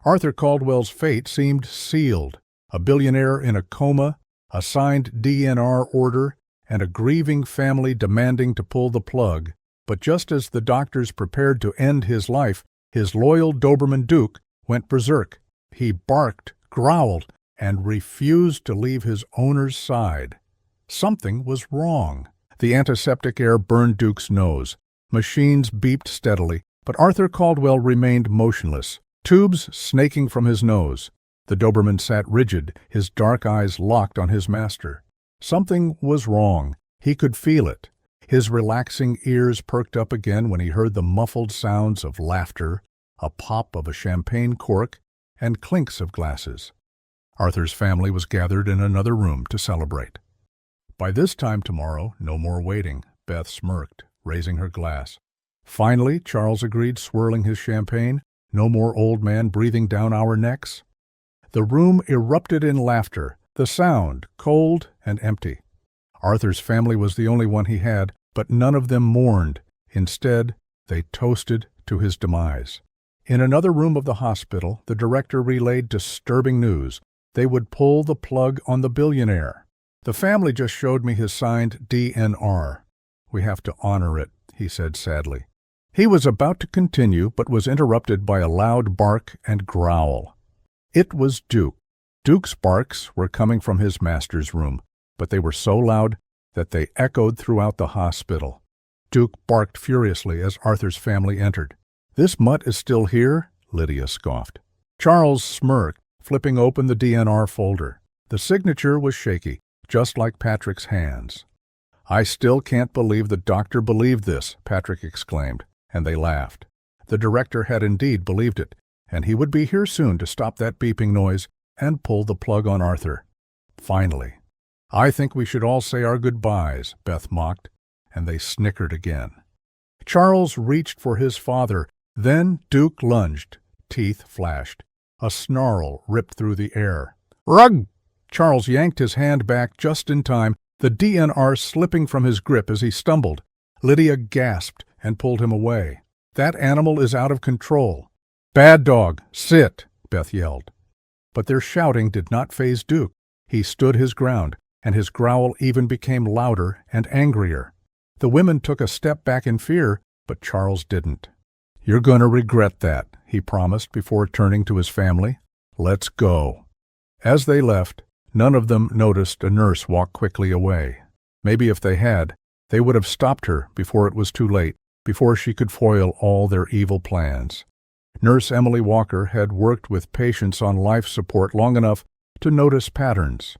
Arthur Caldwell's fate seemed sealed. A billionaire in a coma, a signed DNR order, and a grieving family demanding to pull the plug. But just as the doctors prepared to end his life, his loyal Doberman Duke went berserk. He barked, growled, and refused to leave his owner's side. Something was wrong. The antiseptic air burned Duke's nose. Machines beeped steadily, but Arthur Caldwell remained motionless, tubes snaking from his nose. The Doberman sat rigid, his dark eyes locked on his master. Something was wrong. He could feel it. His relaxing ears perked up again when he heard the muffled sounds of laughter, a pop of a champagne cork, and clinks of glasses. Arthur's family was gathered in another room to celebrate. By this time tomorrow, no more waiting, Beth smirked, raising her glass. Finally, Charles agreed, swirling his champagne, no more old man breathing down our necks. The room erupted in laughter, the sound cold and empty. Arthur's family was the only one he had, but none of them mourned. Instead, they toasted to his demise. In another room of the hospital, the director relayed disturbing news. They would pull the plug on the billionaire. The family just showed me his signed DNR. We have to honor it, he said sadly. He was about to continue, but was interrupted by a loud bark and growl. It was Duke. Duke's barks were coming from his master's room, but they were so loud that they echoed throughout the hospital. Duke barked furiously as Arthur's family entered. "This mutt is still here?" Lydia scoffed. Charles smirked, flipping open the DNR folder. The signature was shaky, just like Patrick's hands. "I still can't believe the doctor believed this," Patrick exclaimed, and they laughed. The director had indeed believed it, and he would be here soon to stop that beeping noise and pull the plug on Arthur. Finally. "I think we should all say our goodbyes," Beth mocked, and they snickered again. Charles reached for his father. Then Duke lunged. Teeth flashed. A snarl ripped through the air. "Rug!" Charles yanked his hand back just in time, the DNR slipping from his grip as he stumbled. Lydia gasped and pulled him away. "That animal is out of control." "Bad dog, sit!" Beth yelled. But their shouting did not faze Duke. He stood his ground, and his growl even became louder and angrier. The women took a step back in fear, but Charles didn't. "You're going to regret that," he promised before turning to his family. "Let's go." As they left, none of them noticed a nurse walk quickly away. Maybe if they had, they would have stopped her before it was too late, before she could foil all their evil plans. Nurse Emily Walker had worked with patients on life support long enough to notice patterns.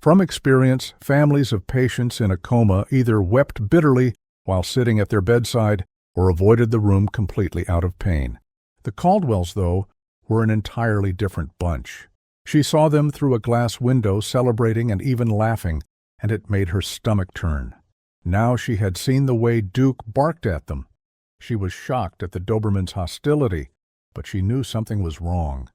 From experience, families of patients in a coma either wept bitterly while sitting at their bedside or avoided the room completely out of pain. The Caldwells, though, were an entirely different bunch. She saw them through a glass window celebrating and even laughing, and it made her stomach turn. Now she had seen the way Duke barked at them. She was shocked at the Doberman's hostility, but she knew something was wrong.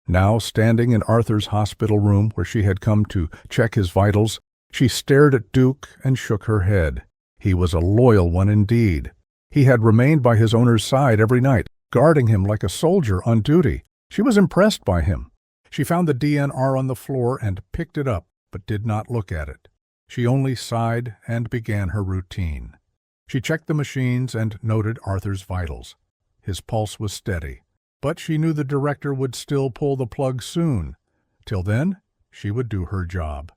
Now, standing in Arthur's hospital room where she had come to check his vitals, she stared at Duke and shook her head. He was a loyal one indeed. He had remained by his owner's side every night, guarding him like a soldier on duty. She was impressed by him. She found the DNR on the floor and picked it up, but did not look at it. She only sighed and began her routine. She checked the machines and noted Arthur's vitals. His pulse was steady, but she knew the director would still pull the plug soon. Till then, she would do her job.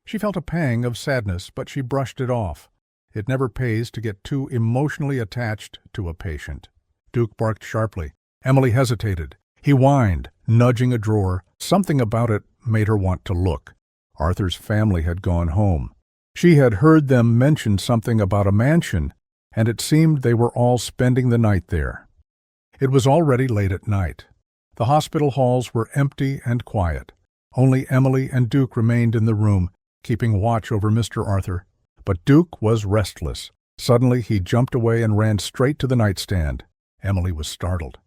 She felt a pang of sadness, but she brushed it off. It never pays to get too emotionally attached to a patient. Duke barked sharply. Emily hesitated. He whined, nudging a drawer. Something about it made her want to look. Arthur's family had gone home. She had heard them mention something about a mansion, and it seemed they were all spending the night there. It was already late at night. The hospital halls were empty and quiet. Only Emily and Duke remained in the room, keeping watch over Mr. Arthur. But Duke was restless. Suddenly he jumped away and ran straight to the nightstand. Emily was startled.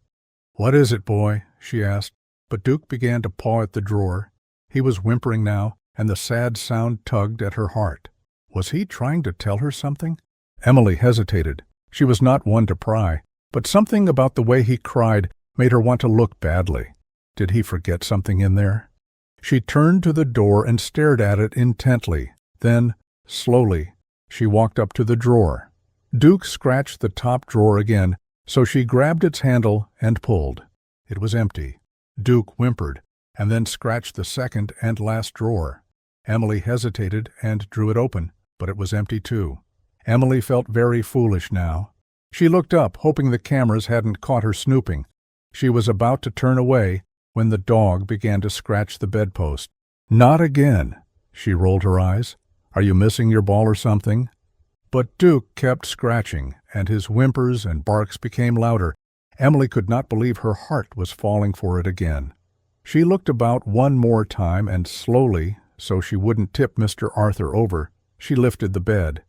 "What is it, boy?" she asked. But Duke began to paw at the drawer. He was whimpering now, and the sad sound tugged at her heart. Was he trying to tell her something? Emily hesitated. She was not one to pry, but something about the way he cried made her want to look badly. Did he forget something in there? She turned to the door and stared at it intently. Then, slowly, she walked up to the drawer. Duke scratched the top drawer again, so she grabbed its handle and pulled. It was empty. Duke whimpered, and then scratched the second and last drawer. Emily hesitated and drew it open, but it was empty too. Emily felt very foolish now. She looked up, hoping the cameras hadn't caught her snooping. She was about to turn away when the dog began to scratch the bedpost. "Not again." She rolled her eyes. "Are you missing your ball or something?" But Duke kept scratching, and his whimpers and barks became louder. Emily could not believe her heart was falling for it again. She looked about one more time and slowly, so she wouldn't tip Mr. Arthur over, she lifted the bed.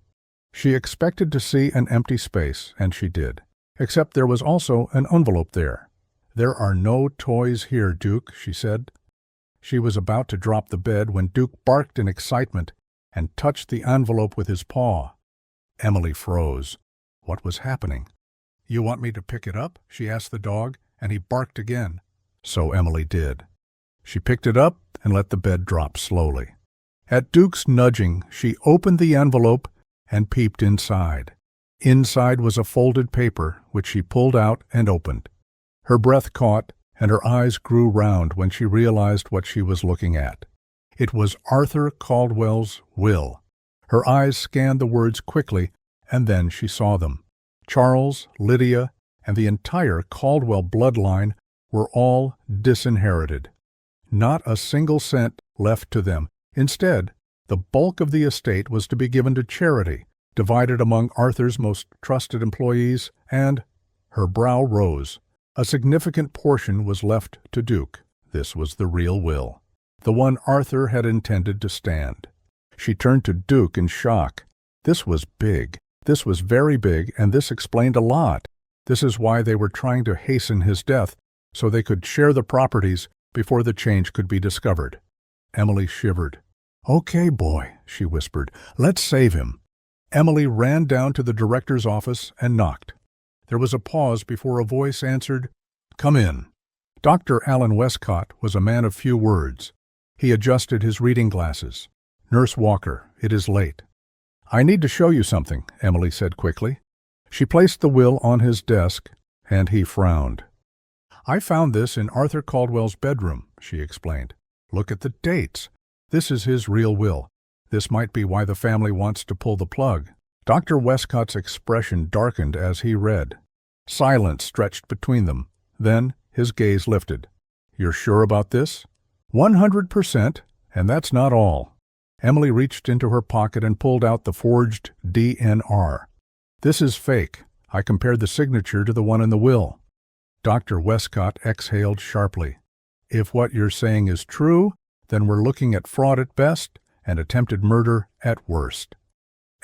She expected to see an empty space, and she did, except there was also an envelope there. "There are no toys here, Duke," she said. She was about to drop the bed when Duke barked in excitement and touched the envelope with his paw. Emily froze. What was happening? "You want me to pick it up?" she asked the dog, and he barked again. So Emily did. She picked it up and let the bed drop slowly. At Duke's nudging, she opened the envelope and peeped inside. Inside was a folded paper, which she pulled out and opened. Her breath caught, and her eyes grew round when she realized what she was looking at. It was Arthur Caldwell's will. Her eyes scanned the words quickly, and then she saw them. Charles, Lydia, and the entire Caldwell bloodline were all disinherited. Not a single cent left to them. Instead, the bulk of the estate was to be given to charity, divided among Arthur's most trusted employees, and her brow rose. A significant portion was left to Duke. This was the real will, the one Arthur had intended to stand. She turned to Duke in shock. This was big. This was very big, and this explained a lot. This is why they were trying to hasten his death, so they could share the properties before the change could be discovered. Emily shivered. "Okay, boy," she whispered. "Let's save him." Emily ran down to the director's office and knocked. There was a pause before a voice answered, "Come in." Dr. Alan Westcott was a man of few words. He adjusted his reading glasses. "Nurse Walker, it is late." "I need to show you something," Emily said quickly. She placed the will on his desk, and he frowned. "I found this in Arthur Caldwell's bedroom," she explained. "Look at the dates. This is his real will. This might be why the family wants to pull the plug." Dr. Westcott's expression darkened as he read. Silence stretched between them. Then his gaze lifted. "You're sure about this?" 100%, and that's not all." Emily reached into her pocket and pulled out the forged DNR. "This is fake. I compared the signature to the one in the will." Dr. Westcott exhaled sharply. "If what you're saying is true, then we're looking at fraud at best and attempted murder at worst."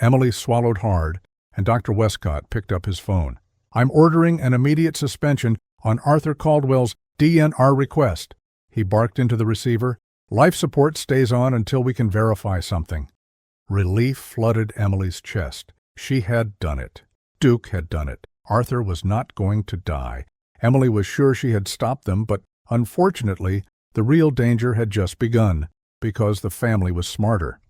Emily swallowed hard, and Dr. Westcott picked up his phone. "I'm ordering an immediate suspension on Arthur Caldwell's DNR request." He barked into the receiver. "Life support stays on until we can verify something." Relief flooded Emily's chest. She had done it. Duke had done it. Arthur was not going to die. Emily was sure she had stopped them, but unfortunately, the real danger had just begun, because the family was smarter.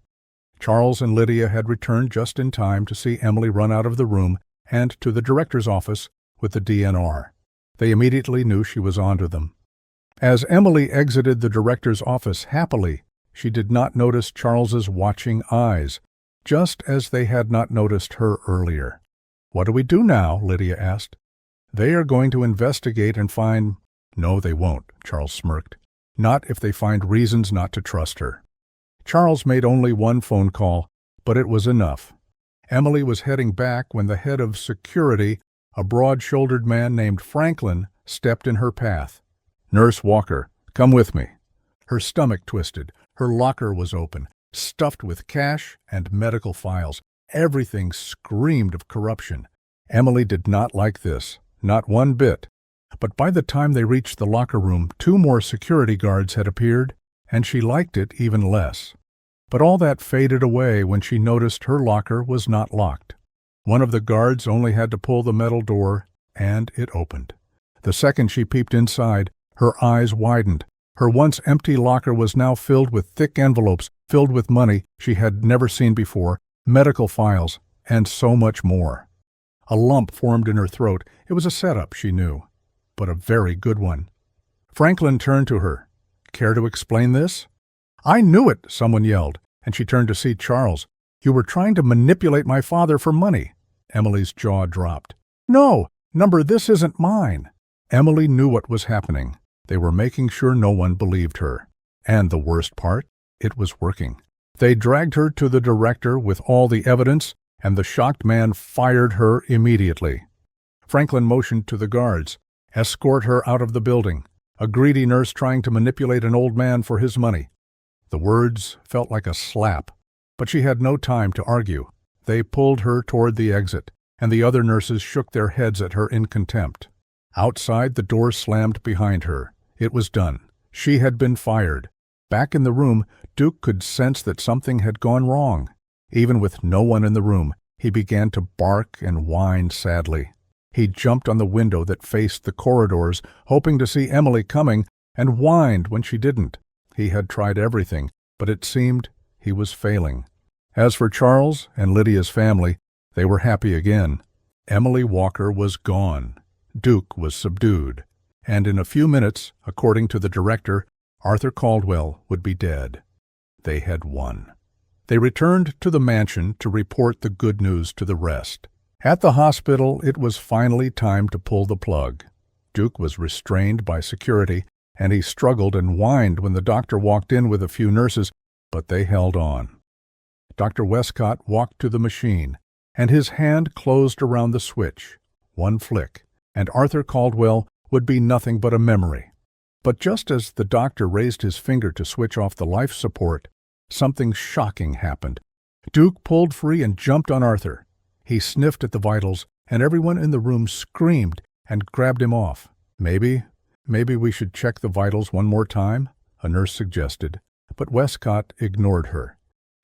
Charles and Lydia had returned just in time to see Emily run out of the room and to the director's office with the DNR. They immediately knew she was onto them. As Emily exited the director's office happily, she did not notice Charles's watching eyes, just as they had not noticed her earlier. "What do we do now?" Lydia asked. "They are going to investigate and find—" "No, they won't," Charles smirked. "Not if they find reasons not to trust her." Charles made only one phone call, but it was enough. Emily was heading back when the head of security, a broad-shouldered man named Franklin, stepped in her path. "Nurse Walker, come with me." Her stomach twisted. Her locker was open, stuffed with cash and medical files. Everything screamed of corruption. Emily did not like this, not one bit. But by the time they reached the locker room, 2 more security guards had appeared, and she liked it even less. But all that faded away when she noticed her locker was not locked. One of the guards only had to pull the metal door, and it opened. The second she peeped inside, her eyes widened. Her once empty locker was now filled with thick envelopes, filled with money she had never seen before, medical files, and so much more. A lump formed in her throat. It was a setup, she knew, but a very good one. Franklin turned to her. "Care to explain this?" "I knew it," someone yelled, and she turned to see Charles. "You were trying to manipulate my father for money." Emily's jaw dropped. "No, number, this isn't mine." Emily knew what was happening. They were making sure no one believed her. And the worst part, it was working. They dragged her to the director with all the evidence, and the shocked man fired her immediately. Franklin motioned to the guards. "Escort her out of the building. A greedy nurse trying to manipulate an old man for his money." The words felt like a slap, but she had no time to argue. They pulled her toward the exit, and the other nurses shook their heads at her in contempt. Outside, the door slammed behind her. It was done. She had been fired. Back in the room, Duke could sense that something had gone wrong. Even with no one in the room, he began to bark and whine sadly. He jumped on the window that faced the corridors, hoping to see Emily coming, and whined when she didn't. He had tried everything, but it seemed he was failing. As for Charles and Lydia's family, they were happy again. Emily Walker was gone. Duke was subdued. And in a few minutes, according to the director, Arthur Caldwell would be dead. They had won. They returned to the mansion to report the good news to the rest. At the hospital, it was finally time to pull the plug. Duke was restrained by security, and he struggled and whined when the doctor walked in with a few nurses, but they held on. Dr. Westcott walked to the machine, and his hand closed around the switch. One flick, and Arthur Caldwell would be nothing but a memory. But just as the doctor raised his finger to switch off the life support, something shocking happened. Duke pulled free and jumped on Arthur. He sniffed at the vitals, and everyone in the room screamed and grabbed him off. Maybe we should check the vitals one more time," a nurse suggested, but Westcott ignored her.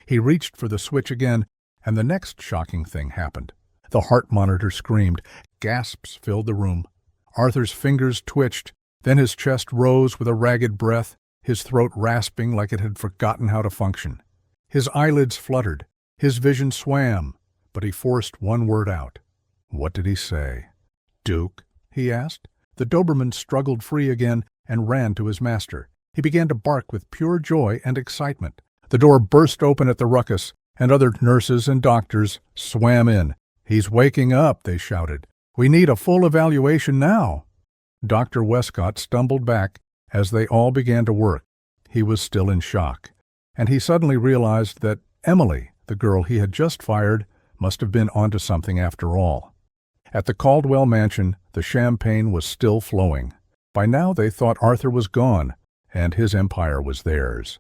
He reached for the switch again, and the next shocking thing happened. The heart monitor screamed. Gasps filled the room. Arthur's fingers twitched, then his chest rose with a ragged breath, his throat rasping like it had forgotten how to function. His eyelids fluttered. His vision swam, but he forced one word out. What did he say? "Duke?" he asked. The Doberman struggled free again and ran to his master. He began to bark with pure joy and excitement. The door burst open at the ruckus, and other nurses and doctors swam in. "He's waking up," they shouted. "We need a full evaluation now." Dr. Westcott stumbled back as they all began to work. He was still in shock, and he suddenly realized that Emily, the girl he had just fired, must have been onto something after all. At the Caldwell mansion, the champagne was still flowing. By now they thought Arthur was gone, and his empire was theirs.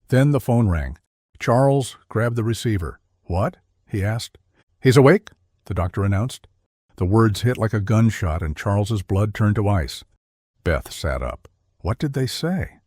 Then the phone rang. Charles grabbed the receiver. "What?" he asked. "He's awake," the doctor announced. The words hit like a gunshot, and Charles's blood turned to ice. Beth sat up. What did they say?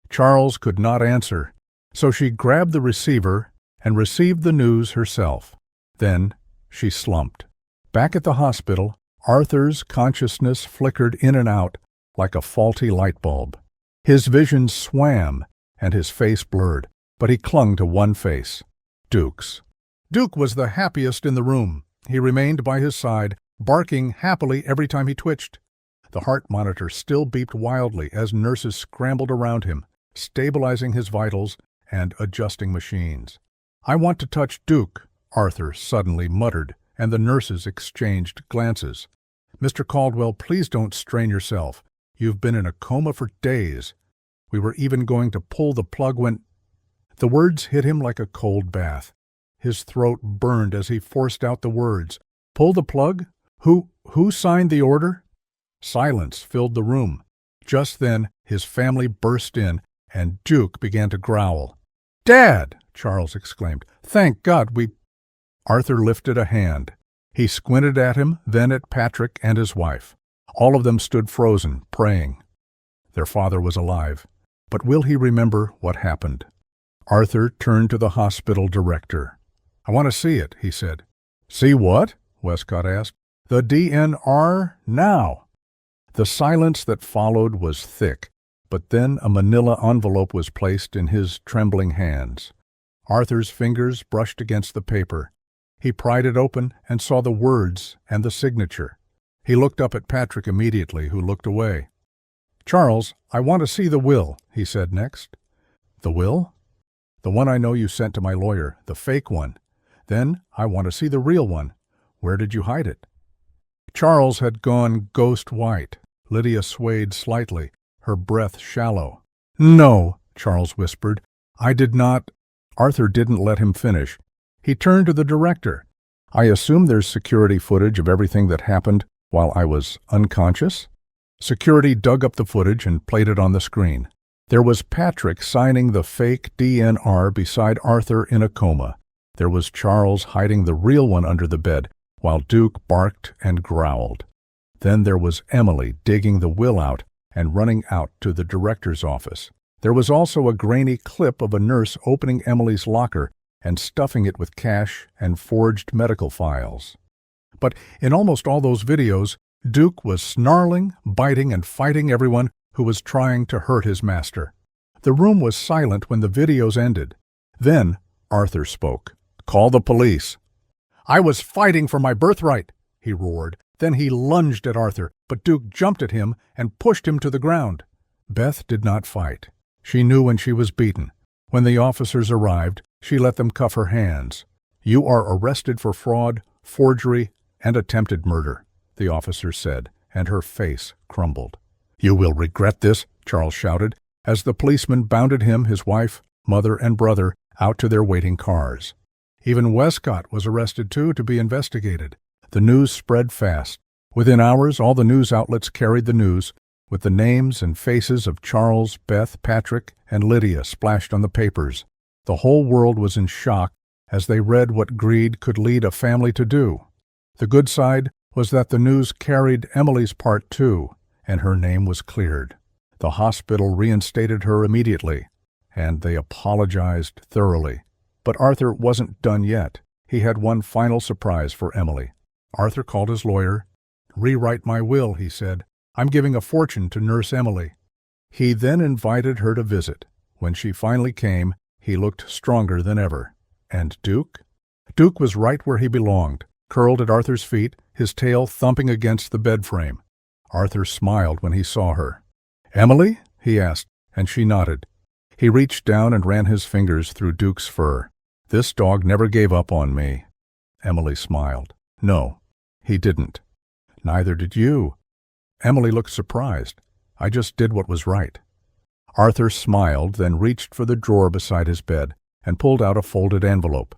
Charles could not answer, so she grabbed the receiver and received the news herself. Then she slumped. Back at the hospital, Arthur's consciousness flickered in and out like a faulty light bulb. His vision swam, and his face blurred, but he clung to one face, Duke's. Duke was the happiest in the room. He remained by his side, barking happily every time he twitched. The heart monitor still beeped wildly as nurses scrambled around him, stabilizing his vitals and adjusting machines. "I want to touch Duke," Arthur suddenly muttered, and the nurses exchanged glances. "Mr. Caldwell, please don't strain yourself. You've been in a coma for days. We were even going to pull the plug when—" The words hit him like a cold bath. His throat burned as he forced out the words. "Pull the plug? Who signed the order?" Silence filled the room. Just then, his family burst in, and Duke began to growl. "Dad!" Charles exclaimed. "Thank God we—" Arthur lifted a hand. He squinted at him, then at Patrick and his wife. All of them stood frozen, praying. Their father was alive. But will he remember what happened? Arthur turned to the hospital director. "I want to see it," he said. "See what?" Westcott asked. "The DNR now." The silence that followed was thick. But then a manila envelope was placed in his trembling hands. Arthur's fingers brushed against the paper. He pried it open and saw the words and the signature. He looked up at Patrick immediately, who looked away. "Charles, I want to see the will," he said next. "The will?" "The one I know you sent to my lawyer, the fake one. Then I want to see the real one. Where did you hide it?" Charles had gone ghost white. Lydia swayed slightly, her breath shallow. "No," Charles whispered. "I did not—" Arthur didn't let him finish. He turned to the director. "I assume there's security footage of everything that happened while I was unconscious?" Security dug up the footage and played it on the screen. There was Patrick signing the fake DNR beside Arthur in a coma. There was Charles hiding the real one under the bed, while Duke barked and growled. Then there was Emily digging the will out and running out to the director's office. There was also a grainy clip of a nurse opening Emily's locker and stuffing it with cash and forged medical files. But in almost all those videos, Duke was snarling, biting, and fighting everyone who was trying to hurt his master. The room was silent when the videos ended. Then Arthur spoke. "Call the police." "I was fighting for my birthright," he roared. Then he lunged at Arthur, but Duke jumped at him and pushed him to the ground. Beth did not fight. She knew when she was beaten. When the officers arrived, she let them cuff her hands. "You are arrested for fraud, forgery, and attempted murder," the officer said, and her face crumbled. "You will regret this," Charles shouted, as the policeman bounded him, his wife, mother, and brother out to their waiting cars. Even Westcott was arrested too, to be investigated. The news spread fast. Within hours, all the news outlets carried the news, with the names and faces of Charles, Beth, Patrick, and Lydia splashed on the papers. The whole world was in shock as they read what greed could lead a family to do. The good side was that the news carried Emily's part too, and her name was cleared. The hospital reinstated her immediately, and they apologized thoroughly. But Arthur wasn't done yet. He had one final surprise for Emily. Arthur called his lawyer. "Rewrite my will," he said. "I'm giving a fortune to Nurse Emily." He then invited her to visit. When she finally came, he looked stronger than ever. And Duke? Duke was right where he belonged, curled at Arthur's feet, his tail thumping against the bed frame. Arthur smiled when he saw her. "Emily?" he asked, and she nodded. He reached down and ran his fingers through Duke's fur. "This dog never gave up on me." Emily smiled. "No, he didn't. Neither did you." Emily looked surprised. "I just did what was right." Arthur smiled, then reached for the drawer beside his bed and pulled out a folded envelope.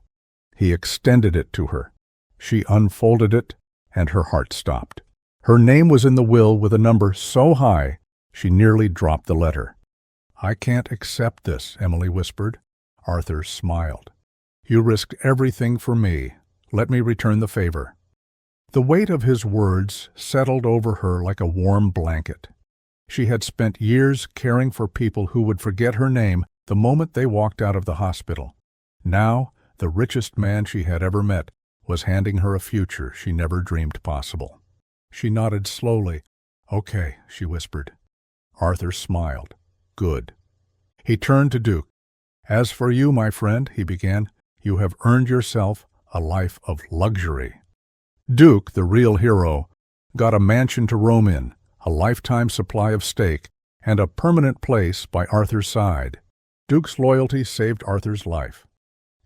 He extended it to her. She unfolded it, and her heart stopped. Her name was in the will with a number so high she nearly dropped the letter. "I can't accept this," Emily whispered. Arthur smiled. "You risked everything for me. Let me return the favor." The weight of his words settled over her like a warm blanket. She had spent years caring for people who would forget her name the moment they walked out of the hospital. Now, the richest man she had ever met was handing her a future she never dreamed possible. She nodded slowly. "Okay," she whispered. Arthur smiled. "Good." He turned to Duke. "As for you, my friend," he began, "you have earned yourself a life of luxury." Duke, the real hero, got a mansion to roam in, a lifetime supply of steak, and a permanent place by Arthur's side. Duke's loyalty saved Arthur's life.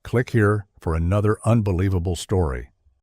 Click here for another unbelievable story.